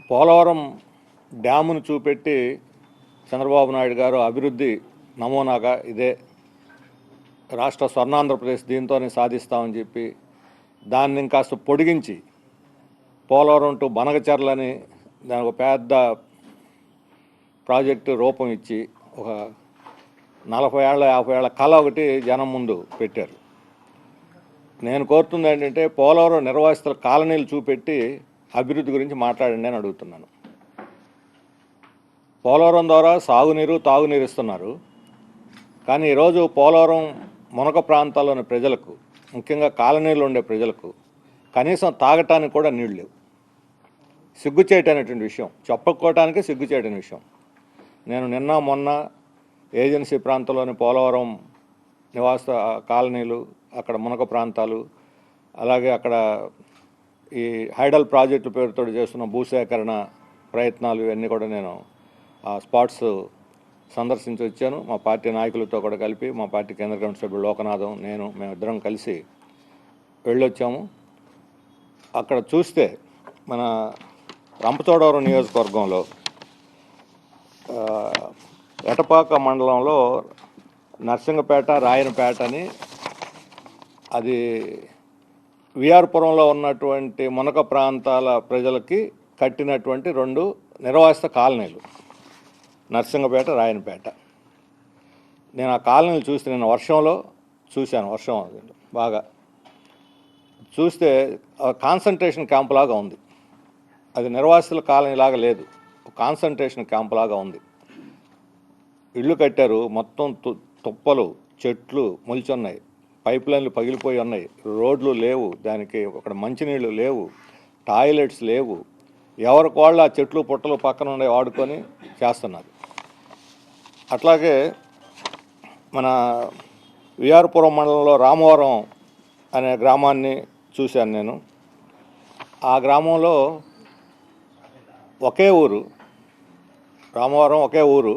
పోలవరం డ్యామును చూపెట్టి చంద్రబాబు నాయుడు గారు అభివృద్ధి నమూనాగా ఇదే రాష్ట్ర స్వర్ణాంధ్రప్రదేశ్ దీంతోనే సాధిస్తామని చెప్పి దాన్ని ఇంకాస్త పొడిగించి పోలవరం టు బనగచర్లని దానికి ఒక పెద్ద ప్రాజెక్టు రూపం ఇచ్చి ఒక 40 ఏళ్ళ 50 ఏళ్ళ కళ ఒకటి జనం ముందు పెట్టారు. నేను కోరుతుంది ఏంటంటే పోలవరం నిర్వాసితుల కాలనీలు చూపెట్టి అభివృద్ధి గురించి మాట్లాడండి అని అడుగుతున్నాను. పోలవరం ద్వారా సాగునీరు తాగునీరు ఇస్తున్నారు, కానీ ఈరోజు పోలవరం మునక ప్రాంతాల్లోని ప్రజలకు, ముఖ్యంగా కాలనీలో ఉండే ప్రజలకు కనీసం తాగటానికి కూడా నీళ్ళు లేవు. సిగ్గుచేటైనటువంటి విషయం, చెప్పుకోవటానికి సిగ్గుచేటైన విషయం. నేను నిన్న మొన్న ఏజెన్సీ ప్రాంతంలోని పోలవరం నివాస కాలనీలు, అక్కడ మునక ప్రాంతాలు, అలాగే అక్కడ ఈ హైడల్ ప్రాజెక్టు పేరుతో చేస్తున్న భూసేకరణ ప్రయత్నాలు ఇవన్నీ కూడా నేను ఆ స్పాట్స్ సందర్శించి వచ్చాను. మా పార్టీ నాయకులతో కూడా కలిపి, మా పార్టీ కేంద్ర కమిటీ సభ్యుడు లోకనాథం, మేమిద్దరం కలిసి వెళ్ళొచ్చాము. అక్కడ చూస్తే మన రంపచోడవరం నియోజకవర్గంలో ఎటపాక మండలంలో నర్సింగపేట, రాయనపేట అని, అది విఆర్పురంలో ఉన్నటువంటి మునక ప్రాంతాల ప్రజలకి కట్టినటువంటి 2 నిర్వాసిత కాలనీలు, నర్సింగపేట, రాయనపేట. నేను ఆ కాలనీలు చూస్తే నేను వర్షంలో చూశాను, వర్షం బాగా చూస్తే కాన్సన్ట్రేషన్ క్యాంప్ లాగా ఉంది. అది నిర్వాసితుల కాలనీ లాగా లేదు, కాన్సన్ట్రేషన్ క్యాంప్ లాగా ఉంది. ఇళ్ళు కట్టారు, మొత్తం తుప్పలు, చెట్లు మొలిచున్నాయి, పైప్ లైన్లు పగిలిపోయి ఉన్నాయి, రోడ్లు లేవు, దానికి అక్కడ మంచినీళ్ళు లేవు, టాయిలెట్స్ లేవు. ఎవరికి వాళ్ళు ఆ చెట్లు పుట్టలు పక్కన ఉండే వాడుకొని చేస్తున్నారు. అట్లాగే మన విఆర్పురం మండలంలో రామవరం అనే గ్రామాన్ని చూశాను నేను. ఆ గ్రామంలో ఒకే ఊరు, రామవరం ఒకే ఊరు.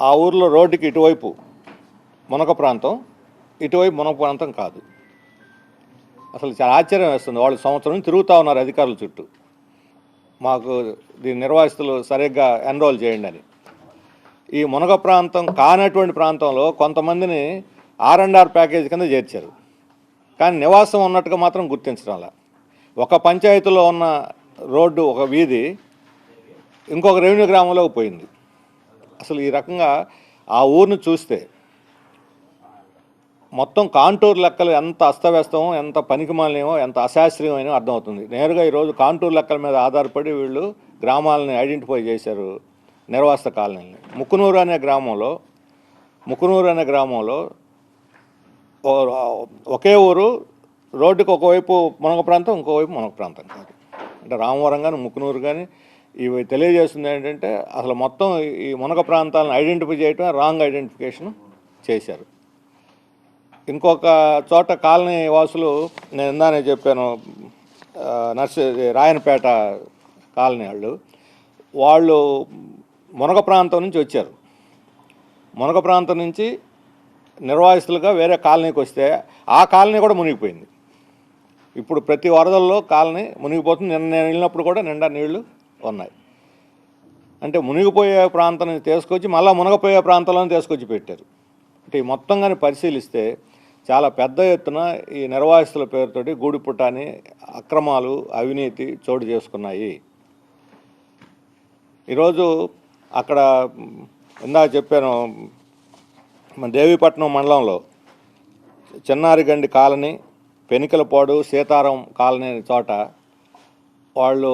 ఆ ఊరిలో రోడ్డుకి ఇటువైపు మునక ప్రాంతం, ఇటువైపు మునక ప్రాంతం కాదు. అసలు చాలా ఆశ్చర్యం వేస్తుంది. వాళ్ళు సంవత్సరం తిరుగుతూ ఉన్నారు అధికారుల చుట్టూ, మాకు దీని నిర్వాసితులు సరిగ్గా ఎన్రోల్ చేయండి అని. ఈ మునక ప్రాంతం కానటువంటి ప్రాంతంలో కొంతమందిని R&R ప్యాకేజ్ కింద చేర్చారు, కానీ నివాసం ఉన్నట్టుగా మాత్రం గుర్తించడంలా. ఒక పంచాయతీలో ఉన్న రోడ్డు, ఒక వీధి ఇంకొక రెవెన్యూ గ్రామంలోకి పోయింది. అసలు ఈ రకంగా ఆ ఊరిని చూస్తే మొత్తం కాంటూర్ లెక్కలు ఎంత అస్తవ్యస్తమో, ఎంత పనికిమాలినమో, ఎంత అశాస్త్రీయమో అర్థమవుతుంది. నేరుగా ఈరోజు కాంటూర్ లెక్కల మీద ఆధారపడి వీళ్ళు గ్రామాలని ఐడెంటిఫై చేశారు, నిర్వాసిత కాలనీని. ముక్కునూరు అనే గ్రామంలో ఒకే ఊరు, రోడ్డుకి ఒకవైపు మునక ప్రాంతం, ఇంకోవైపు మునక ప్రాంతం కాదు. అంటే రామవరం కానీ ముక్కునూరు కానీ ఇవి తెలియజేస్తుంది ఏంటంటే అసలు మొత్తం ఈ మునక ప్రాంతాలను ఐడెంటిఫై చేయటం రాంగ్ ఐడెంటిఫికేషన్ చేశారు. ఇంకొక చోట కాలనీ వాసులు, నేను ఇందానే చెప్పాను, రాయనపేట కాలనీ వాళ్ళు మునక ప్రాంతం నుంచి వచ్చారు. మునక ప్రాంతం నుంచి నిర్వాసితులుగా వేరే కాలనీకి వస్తే ఆ కాలనీ కూడా మునిగిపోయింది. ఇప్పుడు ప్రతి వరదల్లో కాలనీ మునిగిపోతుంది. నేను వెళ్ళినప్పుడు కూడా నిండా నీళ్లు ఉన్నాయి. అంటే మునిగిపోయే ప్రాంతం నుంచి తీసుకొచ్చి మళ్ళీ మునగపోయే ప్రాంతంలో తీసుకొచ్చి పెట్టారు. అంటే ఈ మొత్తం కానీ పరిశీలిస్తే చాలా పెద్ద ఎత్తున ఈ నిర్వాసితుల పేరుతోటి గూడిపుటాని అక్రమాలు, అవినీతి చోటు చేసుకున్నాయి. ఈరోజు అక్కడ ఇందాక చెప్పాను, మన దేవీపట్నం మండలంలో చిన్నారిగండి కాలనీ, పెనికలపాడు, సీతారాం కాలనీ చోట వాళ్ళు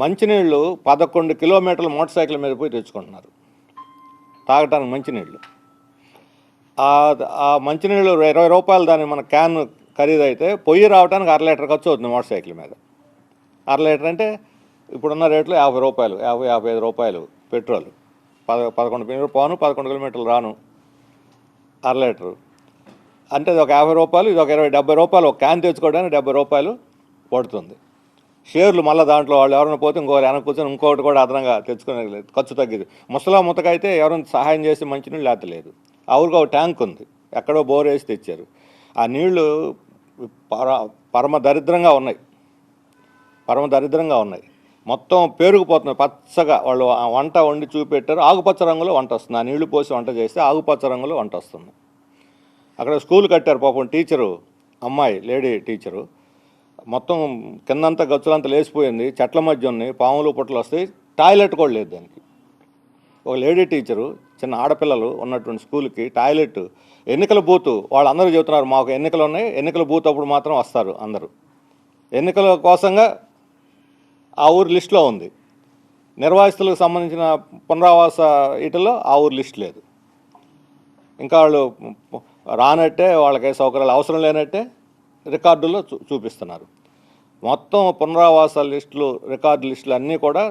మంచినీళ్ళు 11 కిలోమీటర్ల మోటార్ సైకిల్ మీద పోయి తెచ్చుకుంటున్నారు తాగటానికి మంచినీళ్ళు. ఆ మంచినీళ్ళు 20 రూపాయలు దాని మన క్యాన్ ఖరీదు అయితే, పొయ్యి రావడానికి 1/2 లీటర్ ఖర్చు అవుతుంది మోటార్ సైకిల్ మీద. 1/2 లీటర్ అంటే ఇప్పుడున్న రేట్లో 50 రూపాయలు, 50-55 రూపాయలు పెట్రోల్. 11 కిలోమీటర్లు రాను 1/2 లీటరు అంటే ఇది ఒక 50 రూపాయలు, ఇది ఒక 70 రూపాయలు. ఒక క్యాన్ తెచ్చుకోవడానికి 70 రూపాయలు పడుతుంది. షేర్లు మళ్ళీ దాంట్లో వాళ్ళు ఎవరైనా పోతే ఇంకొకరు వెనక కూర్చొని ఇంకొకటి కూడా అదనంగా తెచ్చుకునే ఖర్చు తగ్గింది. ముతకైతే ఎవరైనా సహాయం చేసి మంచినీళ్ళు లేతలేదు. ఆ ఊరికి ఒక ట్యాంక్ ఉంది, ఎక్కడో బోర్ వేసి తెచ్చారు. ఆ నీళ్లు పరమ దరిద్రంగా ఉన్నాయి. మొత్తం పేరుకుపోతుంది పచ్చగా. వాళ్ళు ఆ వంట వండి చూపెట్టారు, ఆకుపచ్చ రంగులో వంట వస్తుంది. ఆ నీళ్లు పోసి వంట చేస్తే ఆకుపచ్చ రంగులో వంట వస్తుంది. అక్కడ స్కూల్ కట్టారు, పాపం టీచరు అమ్మాయి, లేడీ టీచరు, మొత్తం కిందంతా గచ్చులంతా లేచిపోయింది, చెట్ల మధ్య ఉన్నాయి, పాములు పుట్టలు వస్తాయి, టాయిలెట్ కూడా లేదు దానికి. ఒక లేడీ టీచరు, చిన్న ఆడపిల్లలు ఉన్నటువంటి స్కూల్కి టాయిలెట్, ఎన్నికల బూతు, వాళ్ళందరూ చెబుతున్నారు మాకు ఎన్నికలు ఉన్నాయి, ఎన్నికల బూత్ అప్పుడు మాత్రం వస్తారు అందరూ. ఎన్నికల కోసంగా ఆ ఊరు లిస్టులో ఉంది, నిర్వాసితులకు సంబంధించిన పునరావాస వీటిల్లో ఆ ఊరు లిస్ట్ లేదు. ఇంకా వాళ్ళు రానట్టే, వాళ్ళకి సౌకర్యాలు అవసరం లేనట్టే రికార్డుల్లో చూపిస్తున్నారు. మొత్తం పునరావాస లిస్టులు, రికార్డు లిస్టులు అన్నీ కూడా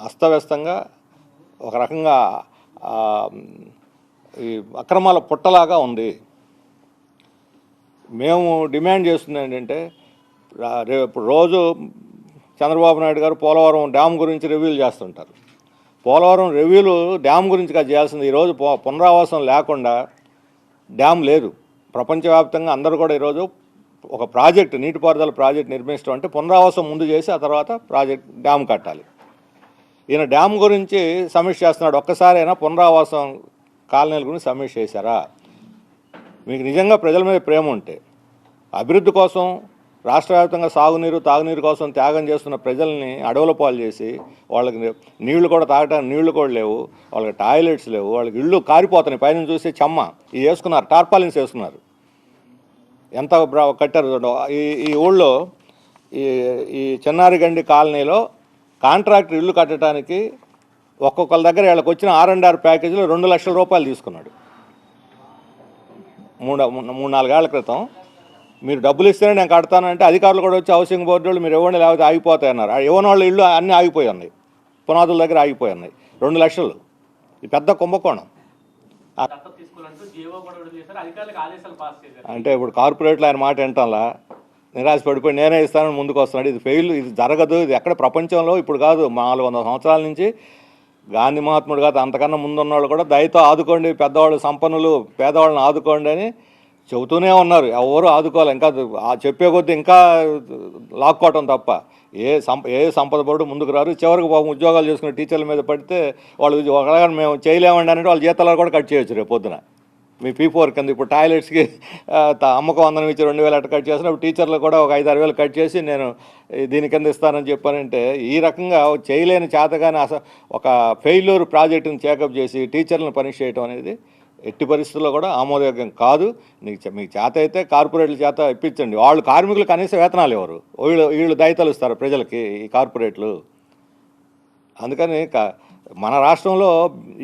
అస్తవ్యస్తంగా ఒక రకంగా ఈ అక్రమాల పుట్టలాగా ఉంది. మేము డిమాండ్ చేస్తుంది ఏంటంటే, రేపు రోజు చంద్రబాబు నాయుడు గారు పోలవరం డ్యామ్ గురించి రివ్యూలు చేస్తుంటారు. పోలవరం రివ్యూలు డ్యామ్ గురించి కాదు చేయాల్సింది. ఈరోజు పునరావాసం లేకుండా డ్యామ్ లేదు. ప్రపంచవ్యాప్తంగా అందరూ కూడా ఈరోజు ఒక ప్రాజెక్టు, నీటిపారుదల ప్రాజెక్టు నిర్మించడం అంటే పునరావాసం ముందు చేసి ఆ తర్వాత ప్రాజెక్ట్ డ్యామ్ కట్టాలి. ఈయన డ్యామ్ గురించి సమీక్ష చేస్తున్నాడు. ఒక్కసారైనా పునరావాసం కాలనీల గురించి సమీక్ష చేశారా? మీకు నిజంగా ప్రజల మీద ప్రేమ ఉంటే, అభివృద్ధి కోసం రాష్ట్ర వ్యాప్తంగా సాగునీరు, తాగునీరు కోసం త్యాగం చేస్తున్న ప్రజల్ని అడవుల పాలు చేసి, వాళ్ళకి నీళ్లు కూడా తాగడానికి నీళ్లు కూడా లేవు, వాళ్ళకి టాయిలెట్స్ లేవు, వాళ్ళకి ఇళ్ళు కారిపోతున్నాయి, పైన చూస్తే చెమ్మ ఇది వేసుకున్నారు, టార్పాలిన్స్ వేసుకున్నారు, ఎంత కట్టారు. ఈ ఊళ్ళో ఈ చెన్నారిగండి కాలనీలో కాంట్రాక్టర్ ఇల్లు కట్టడానికి ఒక్కొక్కరి దగ్గర వీళ్ళకి వచ్చిన R&R ప్యాకేజీలో 2 లక్షల రూపాయలు తీసుకున్నాడు. 3-4 ఏళ్ల క్రితం. మీరు డబ్బులు ఇస్తేనే నేను కడతానంటే అధికారులు కూడా వచ్చి హౌసింగ్ బోర్డు వాళ్ళు మీరు ఇవ్వండి లేకపోతే ఆగిపోతాయి అన్నారు. ఇవ్వని వాళ్ళ ఇళ్ళు అన్నీ ఆగిపోయి ఉన్నాయి, పునాదుల దగ్గర ఆగిపోయి ఉన్నాయి. 2 లక్షలు, ఈ పెద్ద కుంభకోణం. అంటే ఇప్పుడు కార్పొరేట్లో ఆయన మాట వింటాలా, నిరాశ పడిపోయి నేనే ఇస్తానని ముందుకు వస్తున్నాడు. ఇది ఫెయిల్, ఇది జరగదు. ఇది ఎక్కడ ప్రపంచంలో ఇప్పుడు కాదు, 400 సంవత్సరాల నుంచి గాంధీ మహాత్ముడు కాదు, అంతకన్నా ముందున్న వాళ్ళు కూడా దయతో ఆదుకోండి, పెద్దవాళ్ళు సంపన్నులు పేదవాళ్ళని ఆదుకోండి అని చెబుతూనే ఉన్నారు. ఎవరు ఆదుకోవాలి, ఇంకా చెప్పే కొద్దీ ఇంకా లాక్కోవటం తప్ప ఏ సంపద పడు ముందుకు రారు. చివరికి పాపం ఉద్యోగాలు చేసుకునే టీచర్ల మీద పడితే వాళ్ళు ఒకవేళ మేము చేయలేమండి అంటే వాళ్ళ జీతాలు కూడా కట్ చేయొచ్చు రేపు పొద్దున. మీ P4 కింద ఇప్పుడు టాయిలెట్స్కి అమ్మకం అందరం ఇచ్చి 2,000 అట్ట కట్ చేసినప్పుడు టీచర్లు కూడా ఒక 5-6 వేలు కట్ చేసి నేను దీని కింద ఇస్తానని చెప్పానంటే, ఈ రకంగా చేయలేని చేతగానే ఒక ఫెయిల్యూర్ ప్రాజెక్టుని చేకప్ చేసి టీచర్లను పనిష్ చేయడం అనేది ఎట్టి పరిస్థితుల్లో కూడా ఆమోదయోగ్యం కాదు. మీకు చేత అయితే కార్పొరేట్ల చేత ఇప్పించండి. వాళ్ళు కార్మికులు కనీస వేతనాలు ఇవ్వరు, వీళ్ళు దయతలు ఇస్తారు ప్రజలకి ఈ కార్పొరేట్లు. అందుకని మన రాష్ట్రంలో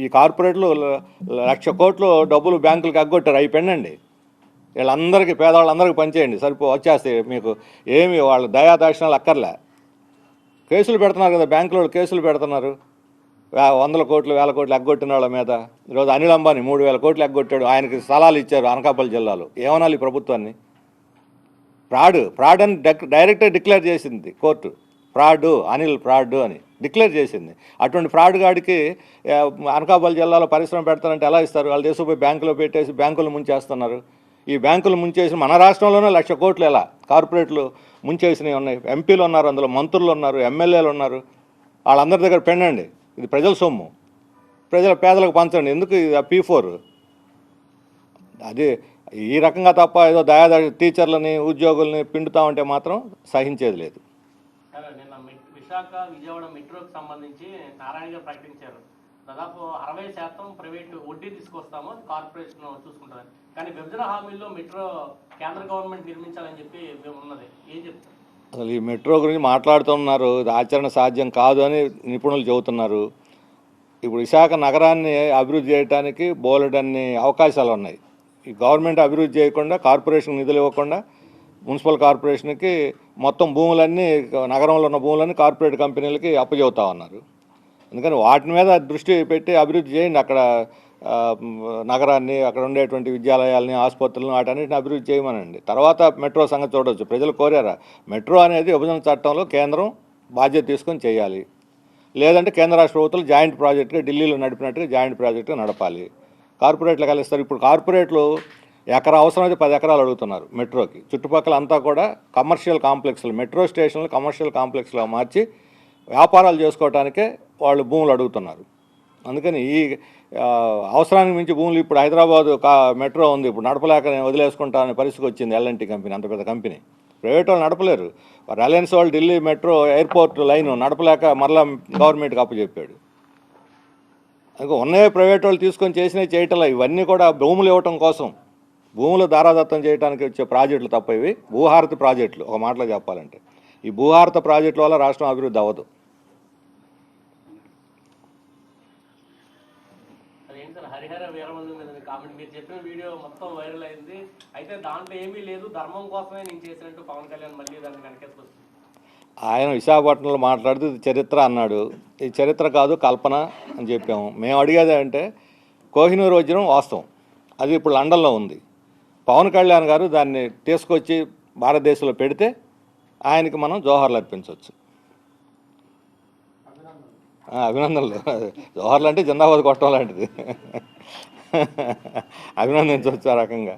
ఈ కార్పొరేట్లు 1,00,000 కోట్లు డబ్బులు బ్యాంకులకు ఎగ్గొట్టారు. అయిపోయిందండి. వీళ్ళందరికీ, పేదవాళ్ళందరికీ పనిచేయండి, వచ్చేస్తాయి మీకు. ఏమి వాళ్ళ దయాదాక్షిణాలు అక్కర్లే. కేసులు పెడుతున్నారు కదా, బ్యాంకులో కేసులు పెడుతున్నారు. 100 కోట్లు 1,000 కోట్లు ఎగ్గొట్టిన వాళ్ళ మీద. ఈరోజు అనిల్ అంబానీ 3,000 కోట్లు ఎగ్గొట్టాడు. ఆయనకి స్థలాలు ఇచ్చారు అనకాపల్లి జిల్లాలో. ఏమనాలి ఈ ప్రభుత్వాన్ని? ఫ్రాడ్ అని డైరెక్ట్గా డిక్లేర్ చేసింది కోర్టు. అనిల్ ఫ్రాడ్ అని డిక్లేర్ చేసింది. అటువంటి ఫ్రాడ్ గాడికి అనకాపల్లి జిల్లాలో పరిశ్రమ పెడతారంటే ఎలా ఇస్తారు? వాళ్ళు తీసుకుపోయి బ్యాంకులో పెట్టేసి బ్యాంకులు ముంచేస్తున్నారు. ఈ బ్యాంకులు ముంచేసి మన రాష్ట్రంలోనే 1,00,000 కోట్లు ఎలా కార్పొరేట్లు ముంచేసినవి ఉన్నాయి. ఎంపీలు ఉన్నారు, అందులో మంత్రులు ఉన్నారు, ఎమ్మెల్యేలు ఉన్నారు. వాళ్ళందరి దగ్గర పెండండి. ఇది ప్రజల సొమ్ము, పేదలకు పంచండి. ఎందుకు P4 అది ఈ రకంగా తప్ప ఏదో టీచర్లని ఉద్యోగుల్ని పిండుతామంటే మాత్రం సహించేది లేదు. నిన్న విశాఖ విజయవాడ మెట్రోకి సంబంధించి నారాయణ గారు ప్రకటించారు, దాదాపు 60% ప్రైవేట్ వడ్డీ తీసుకొస్తాము, కార్పొరేషన్ చూసుకుంటుంది. కానీ విభజన హామీల్లో మెట్రో కేంద్ర గవర్నమెంట్ నిర్మించాలని చెప్పి ఉన్నది. ఏం చెప్తారు? అసలు ఈ మెట్రో గురించి మాట్లాడుతున్నారు, ఇది ఆచరణ సాధ్యం కాదు అని నిపుణులు చెబుతున్నారు. ఇప్పుడు విశాఖ నగరాన్ని అభివృద్ధి చేయడానికి బోలెడన్ని అవకాశాలు ఉన్నాయి. ఈ గవర్నమెంట్ అభివృద్ధి చేయకుండా, కార్పొరేషన్ నిధులు ఇవ్వకుండా, మున్సిపల్ కార్పొరేషన్కి మొత్తం భూములన్నీ, నగరంలో ఉన్న భూములన్నీ కార్పొరేట్ కంపెనీలకి అప్పచెబుతా ఉన్నారు. అందుకని వాటి మీద దృష్టి పెట్టి అభివృద్ధి చేయండి. అక్కడ నగరాన్ని, అక్కడ ఉండేటువంటి విద్యాలయాలని, ఆసుపత్రులను, వాటన్నిటిని అభివృద్ధి చేయమనండి. తర్వాత మెట్రో సంగతి చూడవచ్చు. ప్రజలు కోరారా? మెట్రో అనేది విభజన చట్టంలో కేంద్రం బాధ్యత తీసుకొని చేయాలి. లేదంటే కేంద్ర రాష్ట్ర ప్రభుత్వాలు జాయింట్ ప్రాజెక్టుగా ఢిల్లీలో నడిపినట్టుగా జాయింట్ ప్రాజెక్టుగా నడపాలి. కార్పొరేట్లు కలిస్తారు. ఇప్పుడు కార్పొరేట్లు ఎకరా అవసరమైతే 10 ఎకరాలు అడుగుతున్నారు మెట్రోకి. చుట్టుపక్కల అంతా కూడా కమర్షియల్ కాంప్లెక్స్లు, మెట్రో స్టేషన్లు కమర్షియల్ కాంప్లెక్స్లో మార్చి వ్యాపారాలు చేసుకోవటానికే వాళ్ళు భూములు అడుగుతున్నారు. అందుకని ఈ అవసరానికి మించి భూములు ఇప్పుడు హైదరాబాదు మెట్రో ఉంది, ఇప్పుడు నడపలేక నేను వదిలేసుకుంటా అనే పరిస్థితికి వచ్చింది. ఎల్ఎన్టీ కంపెనీ అంత పెద్ద కంపెనీ, ప్రైవేట్ వాళ్ళు నడపలేరు. రిలయన్స్ వాళ్ళు ఢిల్లీ మెట్రో ఎయిర్పోర్ట్ లైన్ నడపలేక మరలా గవర్నమెంట్కి అప్పచెప్పాడు. అందుకే ఉన్నవే ప్రైవేట్ వాళ్ళు తీసుకొని చేసినవి చేయటంలో ఇవన్నీ కూడా భూములు ఇవ్వటం కోసం, భూములు దారాదత్తం చేయడానికి వచ్చే ప్రాజెక్టులు తప్ప ఇవి భూహారతి ప్రాజెక్టులు. ఒక మాటలో చెప్పాలంటే ఈ భూహారత ప్రాజెక్టుల వల్ల రాష్ట్రం అభివృద్ధి అవ్వదు. అదేంటి సార్ హరిహర వీరమల్లు మీద కామెంట్ మీరు చెప్పిన వీడియో మొత్తం వైరల్ అయింది, అయితే దాంట్లో ఏమీ లేదు, ధర్మం కోసమే నేను చేసినట్టు పవన్ కళ్యాణ్ మళ్ళీ దాన్ని వెనకేసుకొస్తుంది. ఆయన విశాఖపట్నంలో మాట్లాడుతూ ఇది చరిత్ర అన్నాడు. ఇది చరిత్ర కాదు, కల్పన అని చెప్పాము. మేము అడిగేది అంటే కోహినూర్ వజ్రం వాస్తవం, అది ఇప్పుడు లండన్లో ఉంది. పవన్ కళ్యాణ్ గారు దాన్ని తీసుకొచ్చి భారతదేశంలో పెడితే ఆయనకి మనం జోహార్లు అర్పించవచ్చు. అభినందనలు, జోహార్లు అంటే జిందాబాద్ కొట్టడం లాంటిది. అభినందించవచ్చు ఆ రకంగా.